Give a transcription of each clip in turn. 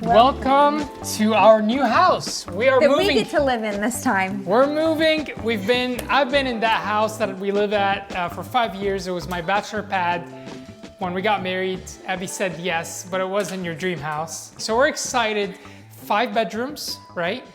Welcome to our new house. We are moving. We get to live in this time. We're moving. I've been in that house that we live at for 5 years. It was my bachelor pad. When we got married, Abby said yes, but it wasn't your dream house. So we're excited. 5 bedrooms, right?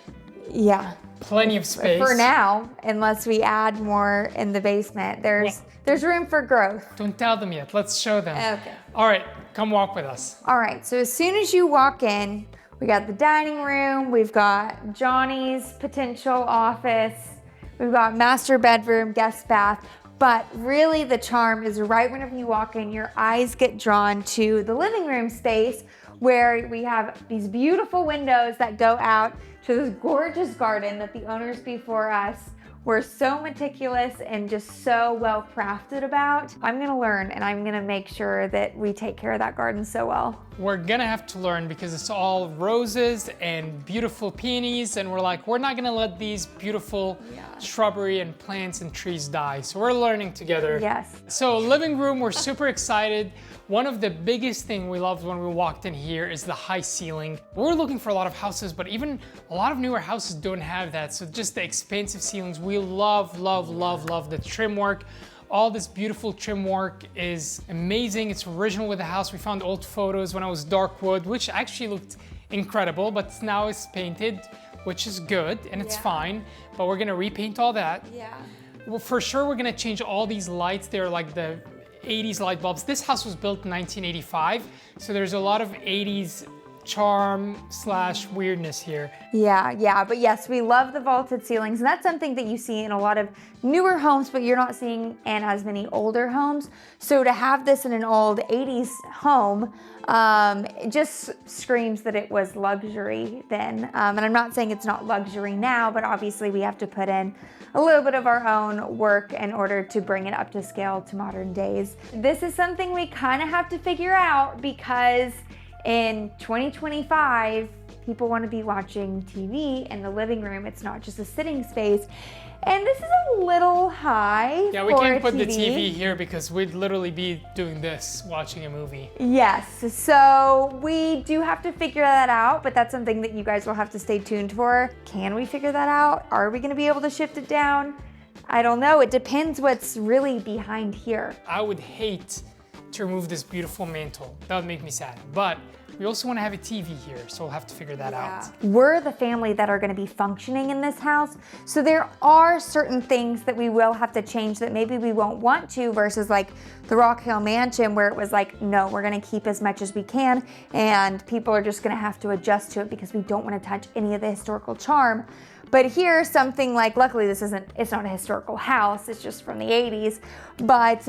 Yeah. Plenty of space. For now, unless we add more in the basement. There's room for growth. Don't tell them yet. Let's show them. Okay. All right, come walk with us. All right, so as soon as you walk in, we got the dining room, we've got Johnny's potential office, we've got master bedroom, guest bath, but really the charm is right whenever you walk in, your eyes get drawn to the living room space where we have these beautiful windows that go out to this gorgeous garden that the owners before us were so meticulous and just so well crafted about. I'm gonna learn and I'm gonna make sure that we take care of that garden so well. We're gonna have to learn because it's all roses and beautiful peonies, and we're not gonna let these beautiful shrubbery and plants and trees die. So we're learning together. Yes. So living room, we're super excited. One of the biggest things we loved when we walked in here is the high ceiling. We're looking for a lot of houses, but even a lot of newer houses don't have that. So just the expansive ceilings, we love, love, love, love the trim work. All this beautiful trim work is amazing. It's original with the house. We found old photos when it was dark wood, which actually looked incredible, but now it's painted, which is good and it's fine, but we're gonna repaint all that. Yeah. Well, for sure, we're gonna change all these lights. They're like the 80s light bulbs. This house was built in 1985, so there's a lot of 80s charm / weirdness here. Yeah, but yes, we love the vaulted ceilings, and that's something that you see in a lot of newer homes, but you're not seeing in as many older homes. So to have this in an old 80s home, it just screams that it was luxury then. And I'm not saying it's not luxury now, but obviously we have to put in a little bit of our own work in order to bring it up to scale to modern days. This is something we kind of have to figure out because in 2025, people want to be watching TV in the living room. It's not just a sitting space. And this is a little high. Yeah, we can't put the TV here because we'd literally be doing this, watching a movie. Yes, so we do have to figure that out, but that's something that you guys will have to stay tuned for. Can we figure that out? Are we gonna be able to shift it down? I don't know, it depends what's really behind here. I would hate to remove this beautiful mantle. That would make me sad, but we also want to have a TV here, so we'll have to figure that out. We're the family that are going to be functioning in this house, so there are certain things that we will have to change that maybe we won't want to versus like the Rock Hill Mansion where it was like, no, we're going to keep as much as we can and people are just going to have to adjust to it because we don't want to touch any of the historical charm. But here, something like, luckily it's not a historical house, it's just from the 80s, but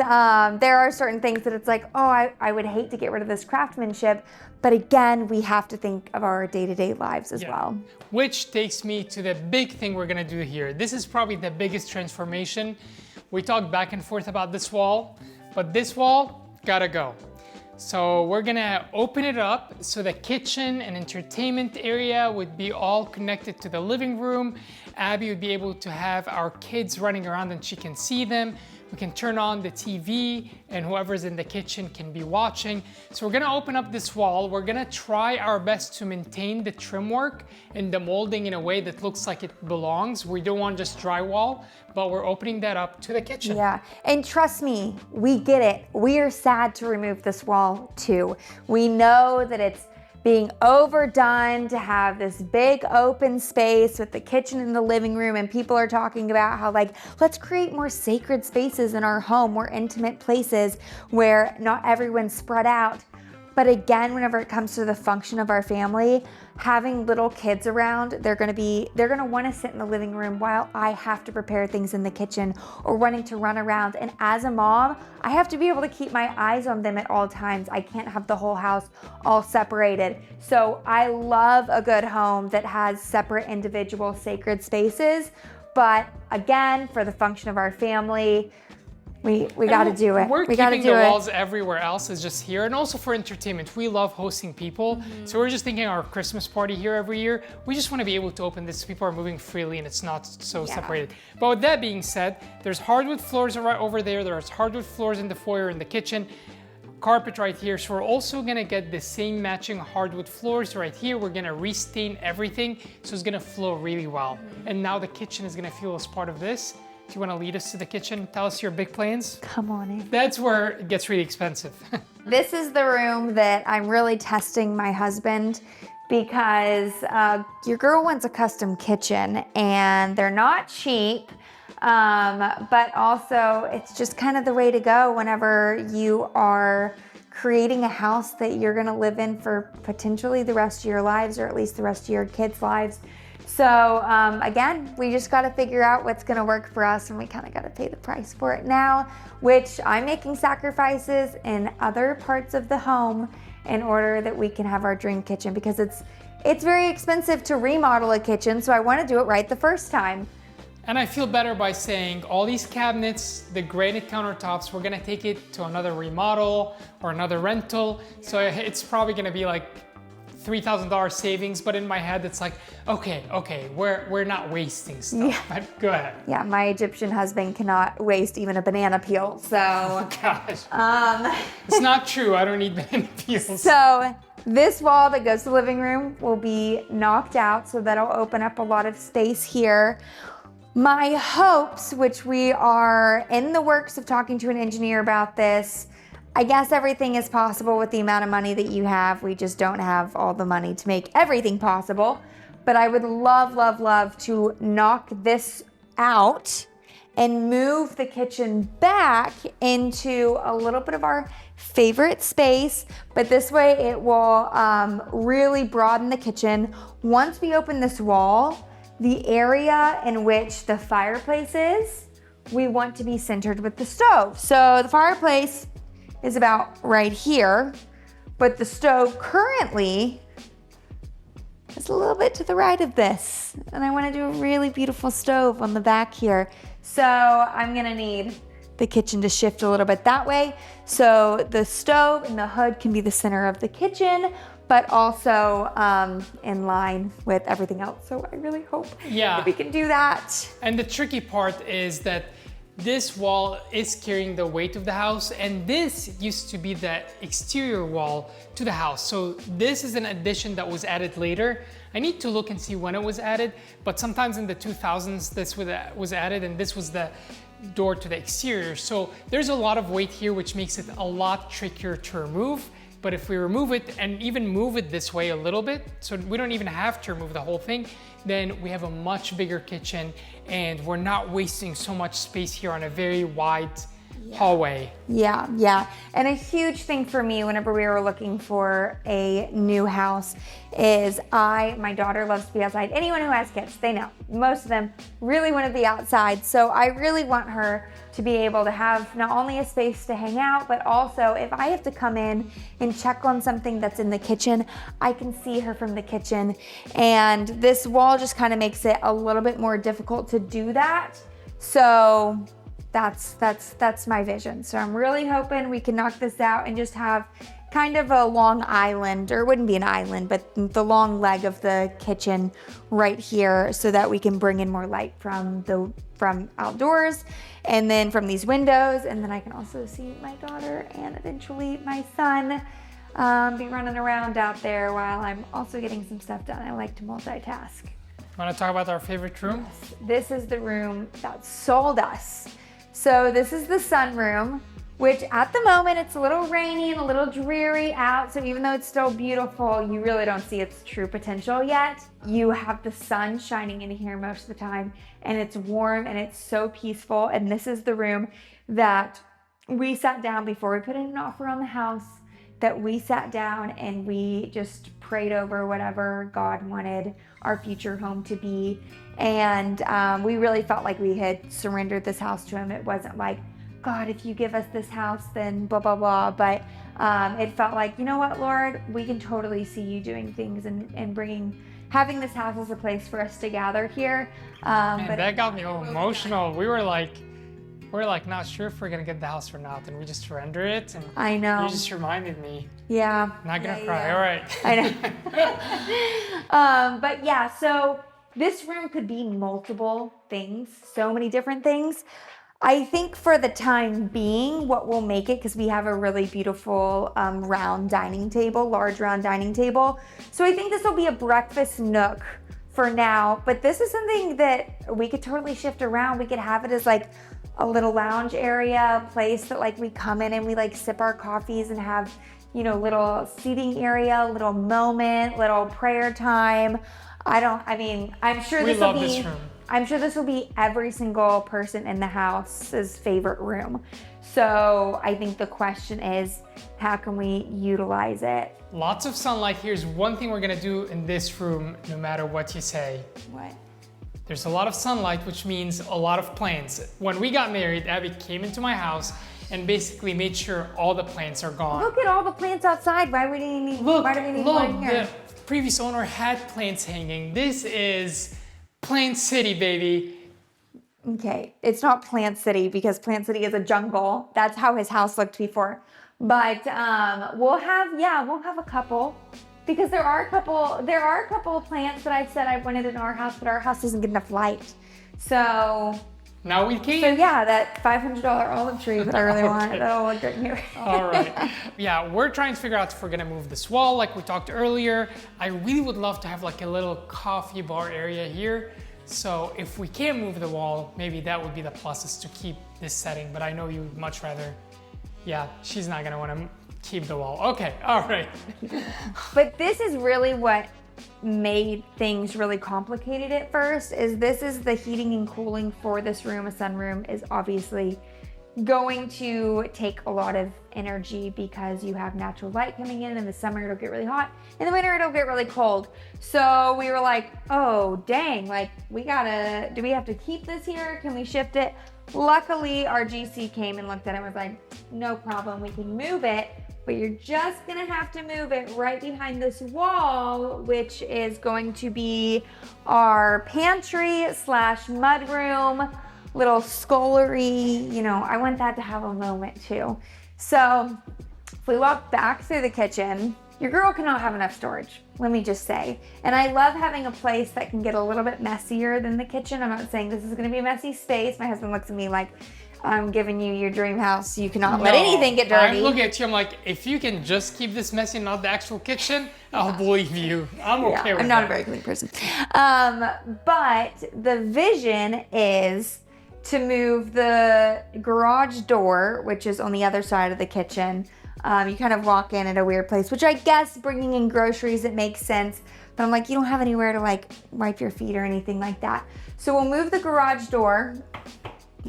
there are certain things that it's like, oh, I would hate to get rid of this craftsmanship, but again, we have to think of our day-to-day lives as well. Which takes me to the big thing we're gonna do here. This is probably the biggest transformation. We talked back and forth about this wall, but this wall gotta go. So we're gonna open it up so the kitchen and entertainment area would be all connected to the living room. Abby would be able to have our kids running around and she can see them. We can turn on the TV and whoever's in the kitchen can be watching. So we're gonna open up this wall. We're gonna try our best to maintain the trim work and the molding in a way that looks like it belongs. We don't want just drywall, but we're opening that up to the kitchen. Yeah, and trust me, we get it. We are sad to remove this wall too. We know that it's being overdone to have this big open space with the kitchen and the living room, and people are talking about how like, let's create more sacred spaces in our home, more intimate places where not everyone's spread out. But again, whenever it comes to the function of our family, having little kids around, they're gonna wanna sit in the living room while I have to prepare things in the kitchen or wanting to run around. And as a mom, I have to be able to keep my eyes on them at all times. I can't have the whole house all separated. So I love a good home that has separate individual sacred spaces. But again, for the function of our family, we got to do it. We're keeping the walls everywhere else is just here. And also for entertainment, we love hosting people. So we're just thinking our Christmas party here every year. We just want to be able to open this so people are moving freely and it's not so separated. But with that being said, there's hardwood floors right over there. There's hardwood floors in the foyer, in the kitchen. carpet right here. So we're also gonna get the same matching hardwood floors right here. We're gonna restain everything, so it's gonna flow really well. And now the kitchen is gonna feel as part of this. Do you wanna lead us to the kitchen? Tell us your big plans. Come on in. That's where it gets really expensive. This is the room that I'm really testing my husband because your girl wants a custom kitchen and they're not cheap. But also it's just kind of the way to go whenever you are creating a house that you're gonna live in for potentially the rest of your lives, or at least the rest of your kids' lives. So again, we just gotta figure out what's gonna work for us, and we kind of gotta pay the price for it now, which I'm making sacrifices in other parts of the home in order that we can have our dream kitchen, because it's very expensive to remodel a kitchen, so I wanna do it right the first time. And I feel better by saying all these cabinets, the granite countertops, we're gonna take it to another remodel or another rental. So it's probably gonna be like $3,000 savings, but in my head it's like, okay, we're not wasting stuff. Yeah. But go ahead. Yeah, my Egyptian husband cannot waste even a banana peel, so. Oh gosh. It's not true, I don't need banana peels. So this wall that goes to the living room will be knocked out, so that'll open up a lot of space here. My hopes, which we are in the works of talking to an engineer about this, I guess everything is possible with the amount of money that you have. We just don't have all the money to make everything possible. But I would love to knock this out and move the kitchen back into a little bit of our favorite space. But this way it will really broaden the kitchen. Once we open this wall, the area in which the fireplace is, we want to be centered with the stove. So the fireplace is about right here, but the stove currently is a little bit to the right of this. And I want to do a really beautiful stove on the back here. So I'm gonna need the kitchen to shift a little bit that way. So the stove and the hood can be the center of the kitchen, but also in line with everything else. So I really hope that we can do that. And the tricky part is that this wall is carrying the weight of the house, and this used to be the exterior wall to the house. So this is an addition that was added later. I need to look and see when it was added, but sometimes in the 2000s this was added, and this was the door to the exterior. So there's a lot of weight here, which makes it a lot trickier to remove. But if we remove it and even move it this way a little bit, so we don't even have to remove the whole thing, then we have a much bigger kitchen and we're not wasting so much space here on a very wide hallway. Yeah. And a huge thing for me whenever we were looking for a new house is my daughter loves to be outside. Anyone who has kids, they know. Most of them really want to be outside. So I really want her to be able to have not only a space to hang out, but also if I have to come in and check on something that's in the kitchen, I can see her from the kitchen. And this wall just kind of makes it a little bit more difficult to do that. So that's my vision. So I'm really hoping we can knock this out and just have kind of a long island, or it wouldn't be an island, but the long leg of the kitchen right here, so that we can bring in more light from outdoors and then from these windows. And then I can also see my daughter and eventually my son be running around out there while I'm also getting some stuff done. I like to multitask. Want to talk about our favorite room? Yes. This is the room that sold us. So this is the sunroom, which at the moment it's a little rainy and a little dreary out. So even though it's still beautiful, you really don't see its true potential yet. You have the sun shining in here most of the time, and it's warm and it's so peaceful. And this is the room that we sat down before we put in an offer on the house, that we sat down and we just prayed over whatever God wanted our future home to be. And we really felt like we had surrendered this house to him. It wasn't like, God, if you give us this house, then blah, blah, blah. But it felt like, you know what, Lord, we can totally see you doing things and having this house as a place for us to gather here. Man, but that got me all emotional. We were like not sure if we're gonna get the house or not, and we just surrender it. And I know. You just reminded me. Yeah. Not gonna cry. All right. I know. But yeah, so this room could be multiple things, so many different things. I think for the time being, what will make it, because we have a really beautiful round dining table, large round dining table. So I think this will be a breakfast nook for now, but this is something that we could totally shift around. We could have it as like a little lounge area, a place that like we come in and we like sip our coffees and have, you know, little seating area, little moment, little prayer time. I'm sure We love this room. I'm sure this will be every single person in the house's favorite room. So I think the question is, how can we utilize it? Lots of sunlight. Here's one thing we're gonna do in this room, no matter what you say. What? There's a lot of sunlight, which means a lot of plants. When we got married, Abby came into my house and basically made sure all the plants are gone. Look at all the plants outside. Why do we need one here? The previous owner had plants hanging. This is Plant City, baby. Okay, it's not Plant City because Plant City is a jungle. That's how his house looked before. But we'll have a couple, because there are a couple of plants that I said I wanted in our house, but our house doesn't get enough light. So now we can. So yeah, that $500 olive tree that I really want, that'll look good here. All right. Yeah, we're trying to figure out if we're gonna move this wall like we talked earlier. I really would love to have like a little coffee bar area here. So if we can't move the wall, maybe that would be the plus, is to keep this setting, but I know you would much rather, yeah, she's not gonna wanna keep the wall. Okay, all right. But this is really what made things really complicated at first, is this is the heating and cooling for this room. A sunroom is obviously going to take a lot of energy because you have natural light coming in the summer it'll get really hot, in the winter it'll get really cold. So we were like, oh dang, like do we have to keep this here? Can we shift it? Luckily our GC came and looked at it and was like, no problem, we can move it, but you're just gonna have to move it right behind this wall, which is going to be our pantry slash mudroom, little scullery. You know, I want that to have a moment too. So if we walk back through the kitchen, your girl cannot have enough storage, let me just say. And I love having a place that can get a little bit messier than the kitchen. I'm not saying this is gonna be a messy space. My husband looks at me like, I'm giving you your dream house. You cannot let anything get dirty. I'm looking at you, I'm like, if you can just keep this messy and not the actual kitchen, I'll believe you. I'm okay with that. I'm not a very clean person. But the vision is to move the garage door, which is on the other side of the kitchen. You kind of walk in at a weird place, which I guess bringing in groceries, it makes sense. But I'm like, you don't have anywhere to like wipe your feet or anything like that. So we'll move the garage door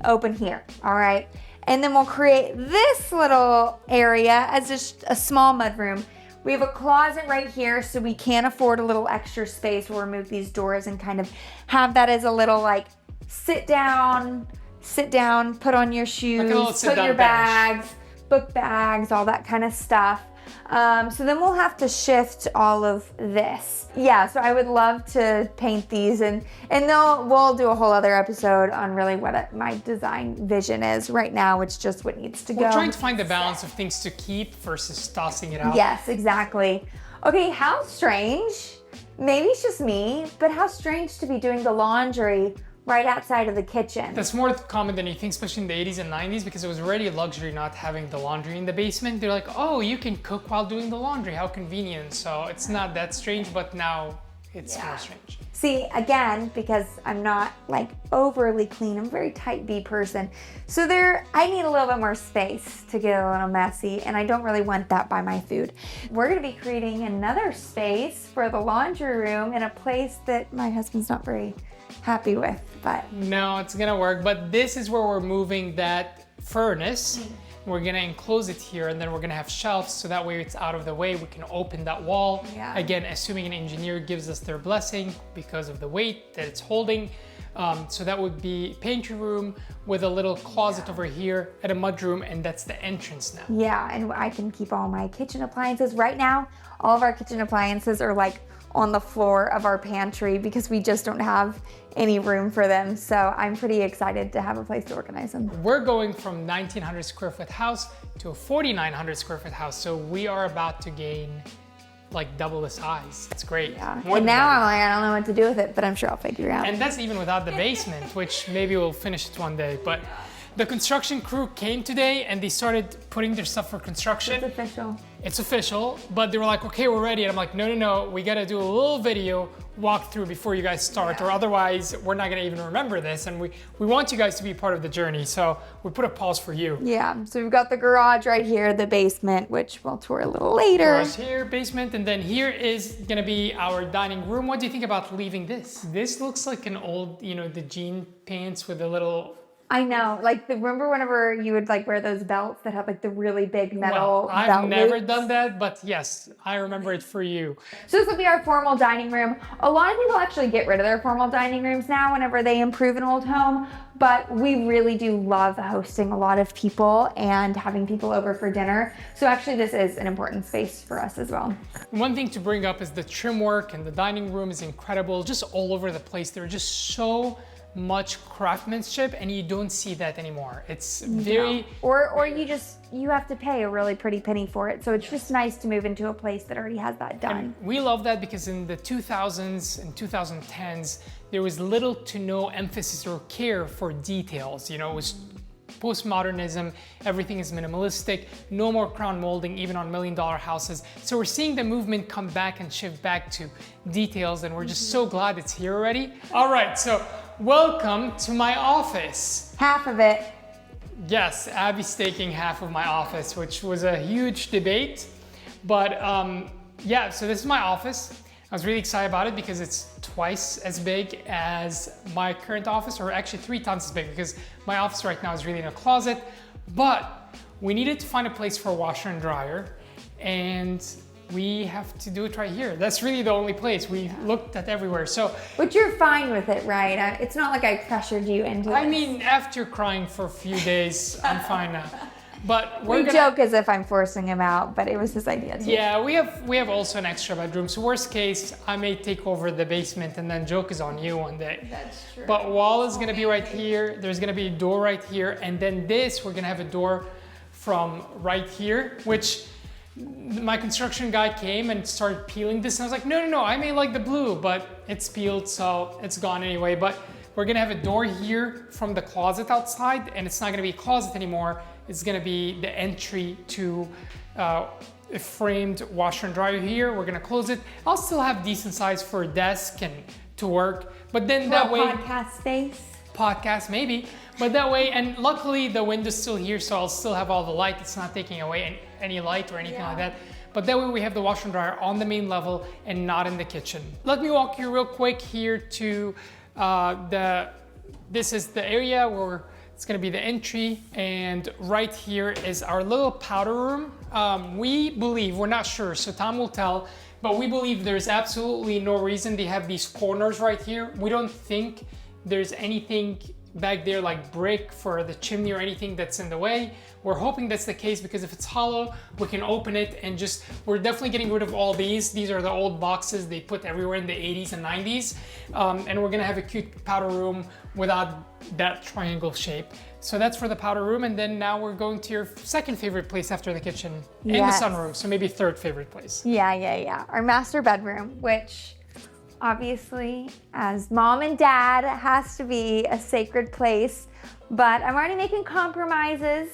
open here, all right? And then we'll create this little area as just a small mudroom. We have a closet right here, so we can afford a little extra space. We'll remove these doors and kind of have that as a little like sit down, put on your shoes, put your bags, book bags, all that kind of stuff. So then we'll have to shift all of this. Yeah, so I would love to paint these and we'll do a whole other episode on really what my design vision is. Right now, it's just what needs to go. We're trying to find the balance of things to keep versus tossing it out. Yes, exactly. Okay, how strange, maybe it's just me, but how strange to be doing the laundry right outside of the kitchen. That's more common than you think, especially in the 80s and 90s, because it was already a luxury not having the laundry in the basement. They're like, oh, you can cook while doing the laundry, how convenient. So it's not that strange, but now it's more strange. See, again, because I'm not like overly clean, I'm a very type B person. So I need a little bit more space to get a little messy, and I don't really want that by my food. We're gonna be creating another space for the laundry room in a place that my husband's not very happy with, but. No, it's gonna work, but this is where we're moving that furnace. We're gonna enclose it here, and then we're gonna have shelves, so that way it's out of the way. We can open that wall. Yeah. Again, assuming an engineer gives us their blessing because of the weight that it's holding. So that would be pantry room with a little closet over here and a mudroom, and that's the entrance now. Yeah, and I can keep all my kitchen appliances. Right now, all of our kitchen appliances are like on the floor of our pantry because we just don't have any room for them. So I'm pretty excited to have a place to organize them. We're going from 1,900 square foot house to a 4,900 square foot house. So we are about to gain like double the size. It's great. Yeah. And now I'm like, I don't know what to do with it, but I'm sure I'll figure it out. And that's even without the basement, which maybe we'll finish it one day. But The construction crew came today and they started putting their stuff for construction. It's official. It's official, but they were like, okay, we're ready. And I'm like, no, we gotta do a little video walkthrough before you guys start, or otherwise we're not gonna even remember this. And we want you guys to be part of the journey. So we put a pause for you. Yeah, so we've got the garage right here, the basement, which we'll tour a little later. Garage here, basement, and then here is gonna be our dining room. What do you think about leaving this? This looks like an old, the jean pants with a little... I know, like remember whenever you would like wear those belts that have like the really big metal I've belt never loops? done that, but yes, I remember it for you. So this will be our formal dining room. A lot of people actually get rid of their formal dining rooms now whenever they improve an old home, but we really do love hosting a lot of people and having people over for dinner. So actually this is an important space for us as well. One thing to bring up is the trim work, and the dining room is incredible, just all over the place. They're just so much craftsmanship, and you don't see that anymore. It's very... No. Or you have to pay a really pretty penny for it. So it's just nice to move into a place that already has that done. And we love that because in the 2000s and 2010s, there was little to no emphasis or care for details. It was postmodernism, everything is minimalistic, no more crown molding, even on $1 million houses. So we're seeing the movement come back and shift back to details, and we're just so glad it's here already. All right, so welcome to my office. Half of it. Yes, Abby's taking half of my office, which was a huge debate. But yeah, so this is my office. I was really excited about it because it's twice as big as my current office, or actually 3 times as big, because my office right now is really in a closet. But we needed to find a place for a washer and dryer, and we have to do it right here. That's really the only place. We looked at everywhere. So, but you're fine with it, right? It's not like I pressured you into it. I mean, after crying for a few days, I'm fine now. But we joke as if I'm forcing him out, but it was his idea too. Yeah, we have also an extra bedroom. So worst case, I may take over the basement, and then joke is on you one day. That's true. But wall is gonna be right here. There's gonna be a door right here, and then we're gonna have a door from right here, which my construction guy came and started peeling this, and I was like, no, I may like the blue, but it's peeled, so it's gone anyway. But we're gonna have a door here from the closet outside, and it's not gonna be a closet anymore. It's gonna be the entry to a framed washer and dryer here. We're gonna close it. I'll still have decent size for a desk and to work, but then that way... podcast space? Podcast, maybe. But that way, and luckily the window's still here, so I'll still have all the light. It's not taking away any light or anything like that. But that way we have the washer and dryer on the main level and not in the kitchen. Let me walk you real quick here to this is the area where it's gonna be the entry, and right here is our little powder room. We believe, we're not sure, so Tom will tell, but we believe there's absolutely no reason they have these corners right here. We don't think there's anything back there like brick for the chimney or anything that's in the way. We're hoping that's the case, because if it's hollow, we can open it and we're definitely getting rid of all these. These are the old boxes they put everywhere in the 80s and 90s. And we're gonna have a cute powder room without that triangle shape. So that's for the powder room. And then now we're going to your second favorite place after the kitchen and the sunroom. So maybe third favorite place. Yeah. Our master bedroom, which obviously as mom and dad has to be a sacred place, but I'm already making compromises.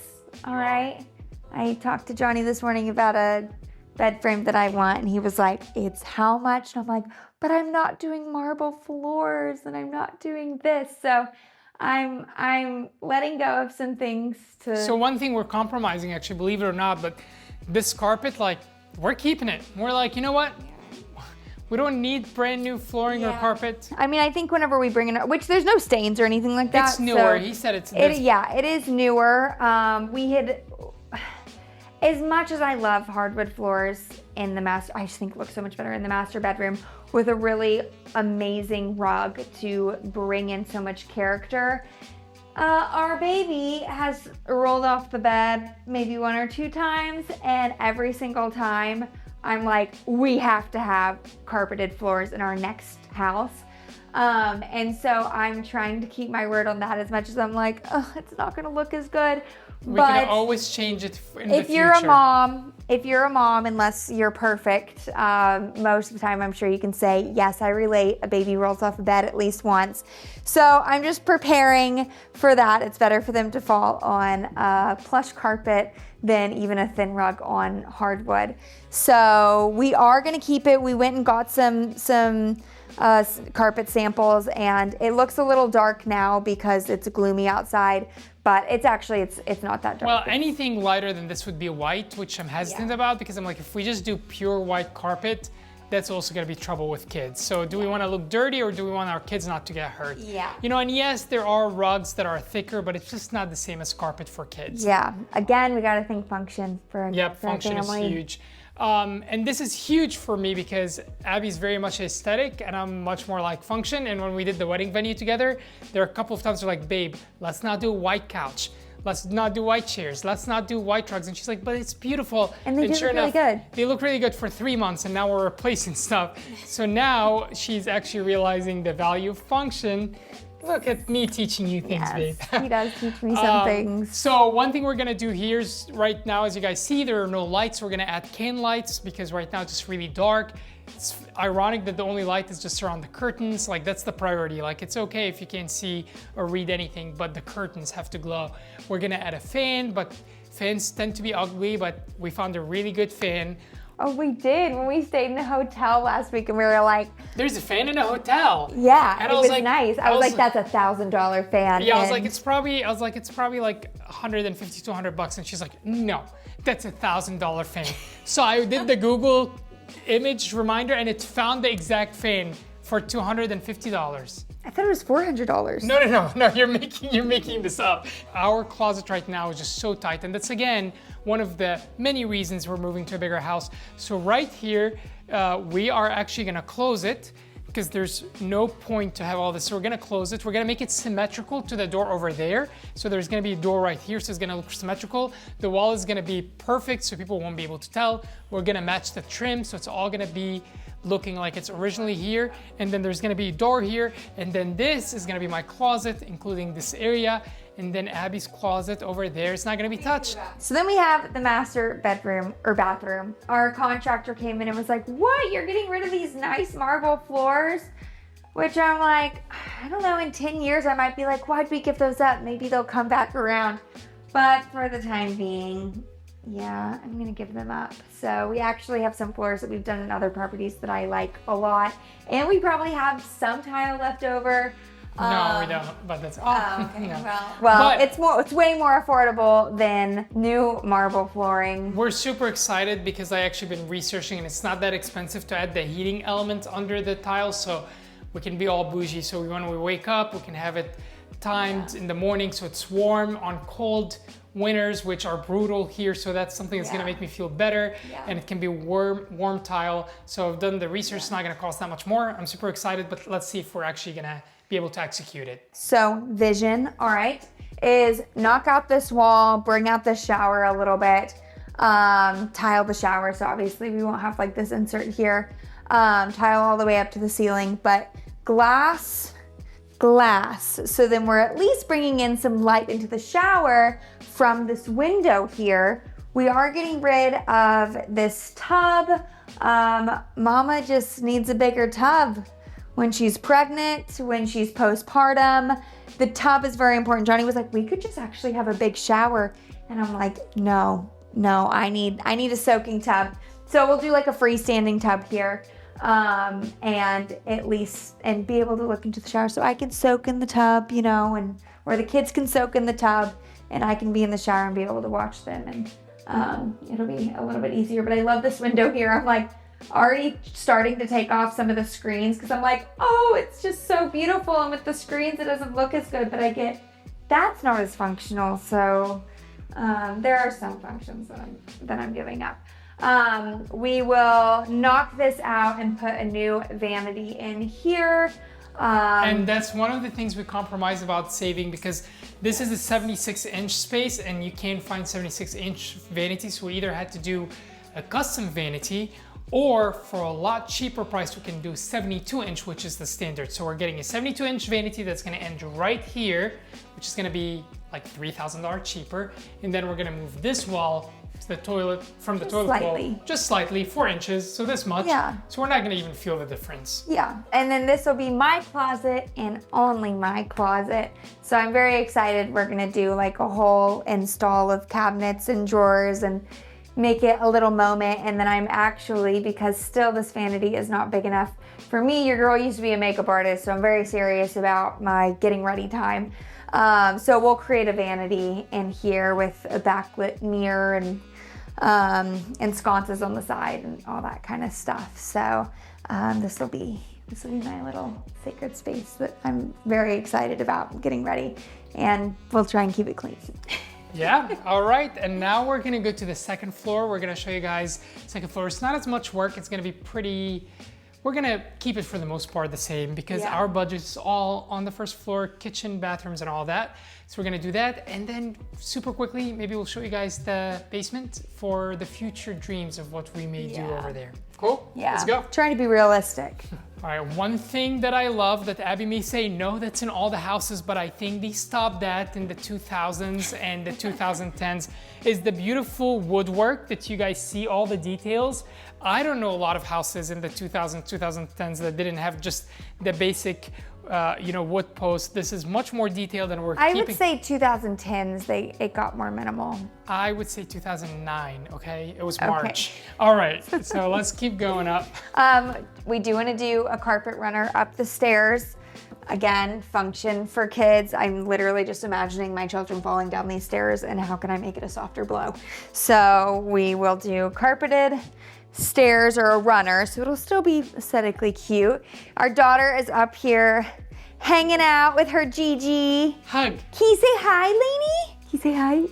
All right. I talked to Johnny this morning about a bed frame that I want, and he was like, it's how much? And I'm like, but I'm not doing marble floors and I'm not doing this. So I'm letting go of some things to... So one thing we're compromising, actually, believe it or not, but this carpet, like, we're keeping it. We're like, you know what? We don't need brand new flooring or carpet. I mean, I think whenever we bring it, which there's no stains or anything like that. It's newer. So he said it's this. It is newer. We had, as much as I love hardwood floors in the master, I just think it looks so much better in the master bedroom with a really amazing rug to bring in so much character. Our baby has rolled off the bed maybe 1 or 2 times, and every single time I'm like, we have to have carpeted floors in our next house. And so I'm trying to keep my word on that, as much as I'm like, oh, it's not gonna look as good. We can always change it in the future. If you're a mom, unless you're perfect, most of the time I'm sure you can say, yes, I relate. A baby rolls off a bed at least once. So I'm just preparing for that. It's better for them to fall on a plush carpet than even a thin rug on hardwood. So we are gonna keep it. We went and got some carpet samples, and it looks a little dark now because it's gloomy outside, but it's not that dark. Well, anything lighter than this would be white, which I'm hesitant about, because I'm like, if we just do pure white carpet, that's also gonna be trouble with kids. So do we wanna look dirty, or do we want our kids not to get hurt? Yeah. You know, and yes, there are rugs that are thicker, but it's just not the same as carpet for kids. Yeah, again, we gotta think function for function a family. is huge. And this is huge for me because Abby's very much aesthetic and I'm much more like function. And when we did the wedding venue together, there are a couple of times they're like, babe, let's not do a white couch. Let's not do white chairs. Let's not do white rugs. And she's like, but it's beautiful. And they look really good. They look really good for 3 months, and now we're replacing stuff. So now she's actually realizing the value of function. Look at me teaching you things, babe. He does teach me some things. So one thing we're gonna do here is, right now, as you guys see, there are no lights. We're gonna add can lights because right now it's just really dark. It's ironic that the only light is just around the curtains. Like, that's the priority. Like, it's okay if you can't see or read anything, but the curtains have to glow. We're gonna add a fan, but fans tend to be ugly, but we found a really good fan. Oh, we did. When we stayed in a hotel last week and we were like, there's a fan in a hotel. Yeah, and it was like, nice. I was like, that's $1,000 fan. Yeah, I was like, it's probably like 150 to 100 bucks. And she's like, no, that's $1,000 fan. So I did the Google image reminder and it found the exact fan for $250. I thought it was $400. No, you're making this up. Our closet right now is just so tight, and that's again one of the many reasons we're moving to a bigger house. So right here, we are actually gonna close it because there's no point to have all this. So we're gonna close it. We're gonna make it symmetrical to the door over there. So there's gonna be a door right here, so it's gonna look symmetrical. The wall is gonna be perfect, so people won't be able to tell. We're gonna match the trim, so it's all gonna be looking like it's originally here. And then there's gonna be a door here. And then this is gonna be my closet, including this area. And then Abby's closet over there. It's not gonna be touched. So then we have the master bedroom or bathroom. Our contractor came in and was like, what? You're getting rid of these nice marble floors? Which I'm like, I don't know, in 10 years I might be like, why'd we give those up? Maybe they'll come back around. But for the time being, yeah, I'm gonna give them up. So we actually have some floors that we've done in other properties that I like a lot. And we probably have some tile left over. No, we don't, but that's okay. no. Well, it's way more affordable than new marble flooring. We're super excited because I actually been researching and it's not that expensive to add the heating element under the tiles, so we can be all bougie. So when we wake up, we can have it timed in the morning so it's warm on cold winters, which are brutal here. So that's something that's gonna make me feel better. And it can be warm tile. So I've done the research, it's not gonna cost that much more. I'm super excited, but let's see if we're actually gonna be able to execute it. So vision, all right, is knock out this wall, bring out the shower a little bit, tile the shower. So obviously we won't have like this insert here, tile all the way up to the ceiling, but glass. So then we're at least bringing in some light into the shower from this window here. We are getting rid of this tub. Mama just needs a bigger tub. When she's pregnant, when she's postpartum, the tub is very important. Johnny was like, we could just actually have a big shower. And I'm like, no, I need a soaking tub. So we'll do like a freestanding tub here. And at least, and be able to look into the shower so I can soak in the tub, you know, and or the kids can soak in the tub and I can be in the shower and be able to watch them. And it'll be a little bit easier, but I love this window here. I'm like, already starting to take off some of the screens because I'm like, oh, it's just so beautiful, and with the screens it doesn't look as good, but I get that's not as functional. So there are some functions that I'm giving up. We will knock this out and put a new vanity in here. And that's one of the things we compromise about saving, because this is a 76-inch space and you can't find 76-inch vanities. So we either had to do a custom vanity, or for a lot cheaper price, we can do 72-inch, which is the standard. So we're getting a 72-inch vanity that's gonna end right here, which is gonna be like $3,000 cheaper. And then we're gonna move this wall to the toilet, from the toilet slightly. wall, just slightly, 4 inches, so this much. Yeah. So we're not gonna even feel the difference. Yeah, and then this will be my closet and only my closet. So I'm very excited. We're gonna do like a whole install of cabinets and drawers and make it a little moment. And then I'm actually, because still this vanity is not big enough for me, your girl used to be a makeup artist, so I'm very serious about my getting ready time. So we'll create a vanity in here with a backlit mirror and sconces on the side and all that kind of stuff. So this will be my little sacred space that I'm very excited about getting ready, and we'll try and keep it clean. Yeah, all right, and now we're gonna go to the second floor. We're gonna show you guys second floor. It's not as much work. It's gonna be pretty, we're gonna keep it for the most part the same because our budget is all on the first floor, kitchen, bathrooms, and all that. So we're gonna do that, and then super quickly, maybe we'll show you guys the basement for the future dreams of what we may do over there. Cool? Yeah, Let's go. Trying to be realistic. All right, one thing that I love that Abby may say, no, that's in all the houses, but I think they stopped that in the 2000s and the 2010s, is the beautiful woodwork that you guys see, all the details. I don't know a lot of houses in the 2000s, 2010s that didn't have just the basic wood posts. This is much more detailed than we're keeping. I would say 2010s, it got more minimal. I would say 2009, okay? It was March. All right, so let's keep going up. We do want to do a carpet runner up the stairs. Again, function for kids. I'm literally just imagining my children falling down these stairs, and how can I make it a softer blow? So we will do carpeted stairs or a runner, so it'll still be aesthetically cute. Our daughter is up here hanging out with her Gigi. Hug. Can you say hi, Lainey? Can you say hi?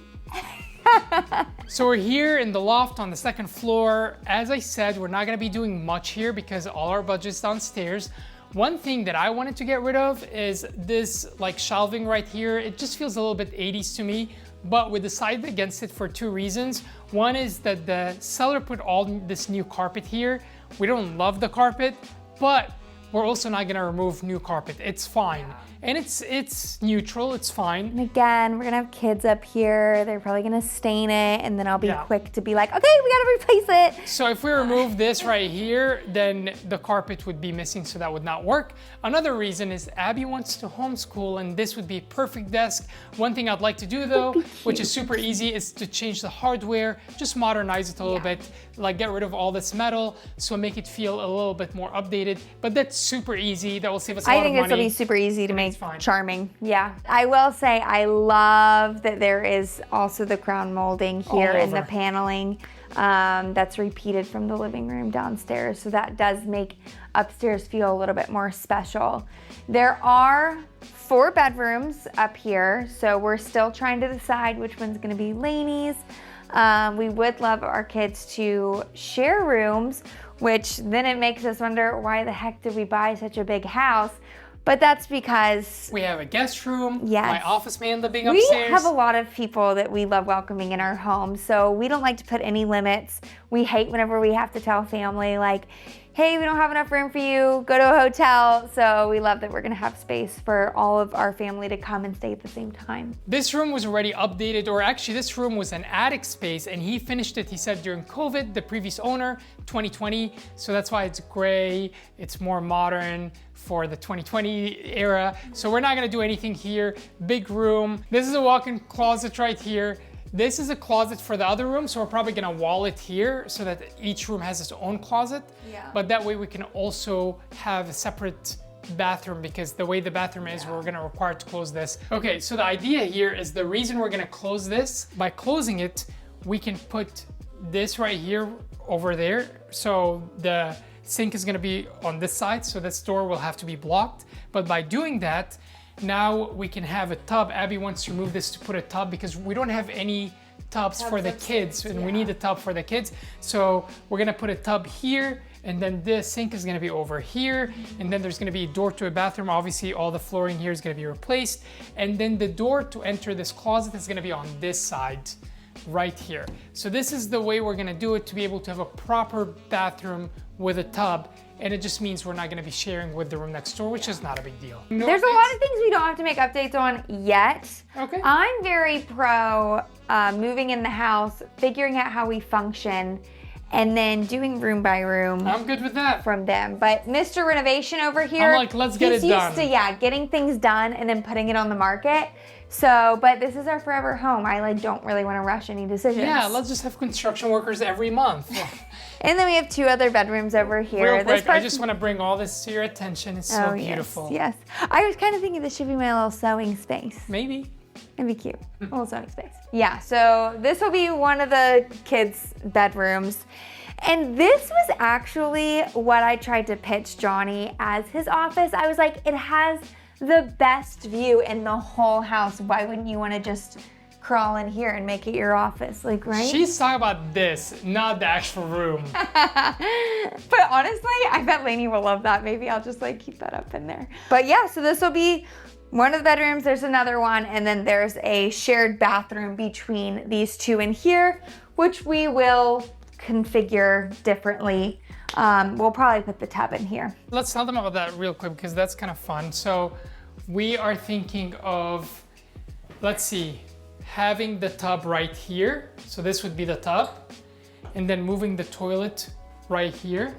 So we're here in the loft on the second floor. As I said, we're not gonna be doing much here because all our budget's downstairs. One thing that I wanted to get rid of is this like shelving right here. It just feels a little bit 80s to me, but we decided against it for 2 reasons. One is that the seller put all this new carpet here. We don't love the carpet, but we're also not gonna remove new carpet. It's fine. And it's neutral, it's fine. And again, we're gonna have kids up here. They're probably gonna stain it, and then I'll be quick to be like, okay, we gotta replace it. So if we remove this right here, then the carpet would be missing, so that would not work. Another reason is Abby wants to homeschool, and this would be a perfect desk. One thing I'd like to do though, which is super easy, is to change the hardware, just modernize it a little bit, like get rid of all this metal, so make it feel a little bit more updated. But that's super easy. That will save us a lot of money. I think this will be super easy to make charming. Yeah. I will say I love that there is also the crown molding here in the paneling that's repeated from the living room downstairs. So that does make upstairs feel a little bit more special. There are 4 bedrooms up here, so we're still trying to decide which one's gonna be Lainey's. We would love our kids to share rooms, which then it makes us wonder, why the heck did we buy such a big house? But that's because we have a guest room, yes, my office man living upstairs. We have a lot of people that we love welcoming in our home, so we don't like to put any limits. We hate whenever we have to tell family like, hey, we don't have enough room for you, go to a hotel. So we love that we're gonna have space for all of our family to come and stay at the same time. This room was already updated, or actually this room was an attic space, and he finished it, he said, during COVID, the previous owner, 2020. So that's why it's gray, it's more modern for the 2020 era. So we're not gonna do anything here. Big room. This is a walk-in closet right here. This is a closet for the other room, so we're probably gonna wall it here so that each room has its own closet. Yeah. But that way we can also have a separate bathroom, because the way the bathroom is, we're gonna require to close this. Okay, so the idea here is the reason we're gonna close this, by closing it, we can put this right here over there. So the sink is gonna be on this side, so this door will have to be blocked. But by doing that, now we can have a tub. Abby wants to remove this to put a tub because we don't have any tubs for the kids, and we need a tub for the kids. So we're gonna put a tub here, and then this sink is gonna be over here, and then there's gonna be a door to a bathroom. Obviously, all the flooring here is gonna be replaced, and then the door to enter this closet is gonna be on this side, right here. So this is the way we're gonna do it to be able to have a proper bathroom with a tub. and it just means we're not gonna be sharing with the room next door, which is not a big deal. There's a lot of things we don't have to make updates on yet. Okay. I'm very pro moving in the house, figuring out how we function, and then doing room by room. I'm good with that. From them. But Mr. Renovation over here, I'm like, let's get it done. He's used to, getting things done and then putting it on the market. So, but this is our forever home. I like don't really want to rush any decisions. Yeah, let's just have construction workers every month. And then we have 2 other bedrooms over here. Real quick, I just want to bring all this to your attention. It's so beautiful. Yes. I was kind of thinking this should be my little sewing space. Maybe. It'd be cute. A little sewing space. Yeah, so this will be one of the kids' bedrooms. And this was actually what I tried to pitch Johnny as his office. I was like, it has the best view in the whole house. Why wouldn't you want to just crawl in here and make it your office? Like, right? She's talking about this, not the actual room. But honestly, I bet Lainey will love that. Maybe I'll just like keep that up in there. But yeah, so this will be one of the bedrooms. There's another one, and then there's a shared bathroom between these 2 in here, which we will configure differently. We'll probably put the tub in here. Let's tell them about that real quick because that's kind of fun. So we are thinking of, let's see, having the tub right here. So this would be the tub, and then moving the toilet right here,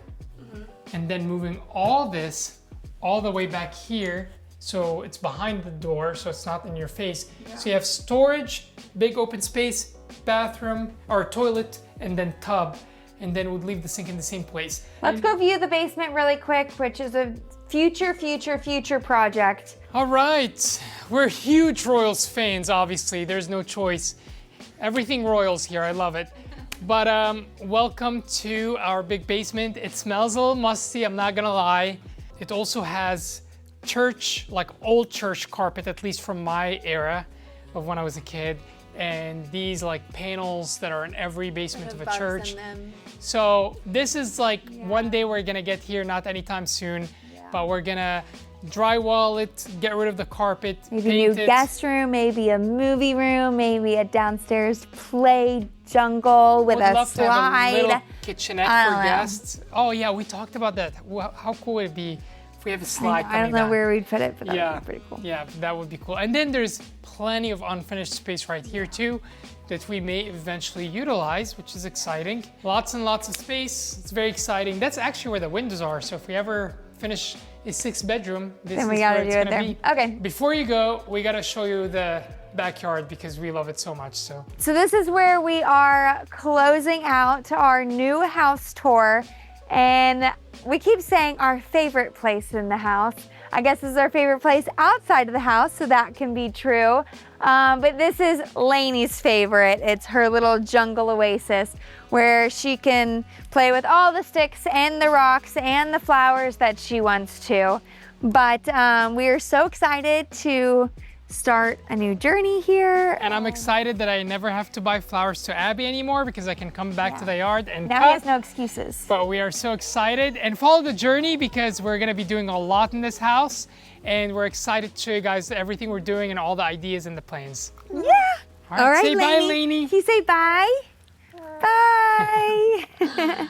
and then moving all this all the way back here. So it's behind the door, so it's not in your face. Yeah. So you have storage, big open space, bathroom or toilet, and then tub, and then we'd leave the sink in the same place. Let's go view the basement really quick, which is a future project. All right, we're huge Royals fans, obviously. There's no choice. Everything Royals here, I love it. But welcome to our big basement. It smells a little musty, I'm not gonna lie. It also has church, like old church carpet, at least from my era of when I was a kid. And these like panels that are in every basement of a church. So this is like one day we're gonna get here, not anytime soon, but we're gonna drywall it, get rid of the carpet, maybe new guest room, maybe a movie room, maybe a downstairs play jungle with a love slide. To have a little kitchenette for guests. Oh yeah, we talked about that. How cool would it be if we have a slide? I don't know where we'd put it, but that would be pretty cool. Yeah, that would be cool. And then there's plenty of unfinished space right here too that we may eventually utilize, which is exciting. Lots and lots of space. It's very exciting. That's actually where the windows are. So if we ever finish a 6-bedroom, this is where it's gonna be. Okay. Before you go, we gotta show you the backyard because we love it so much. So this is where we are closing out our new house tour. And we keep saying our favorite place in the house. I guess this is our favorite place outside of the house, so that can be true. But this is Lainey's favorite. It's her little jungle oasis where she can play with all the sticks and the rocks and the flowers that she wants to. But we are so excited to start a new journey here. And I'm excited that I never have to buy flowers to Abby anymore because I can come back to the yard and now he has no excuses. But we are so excited, and follow the journey because we're gonna be doing a lot in this house, and we're excited to show you guys everything we're doing and all the ideas and the plans. Yeah. All right, say Lainey. bye, Lainey. Can you say bye? Bye.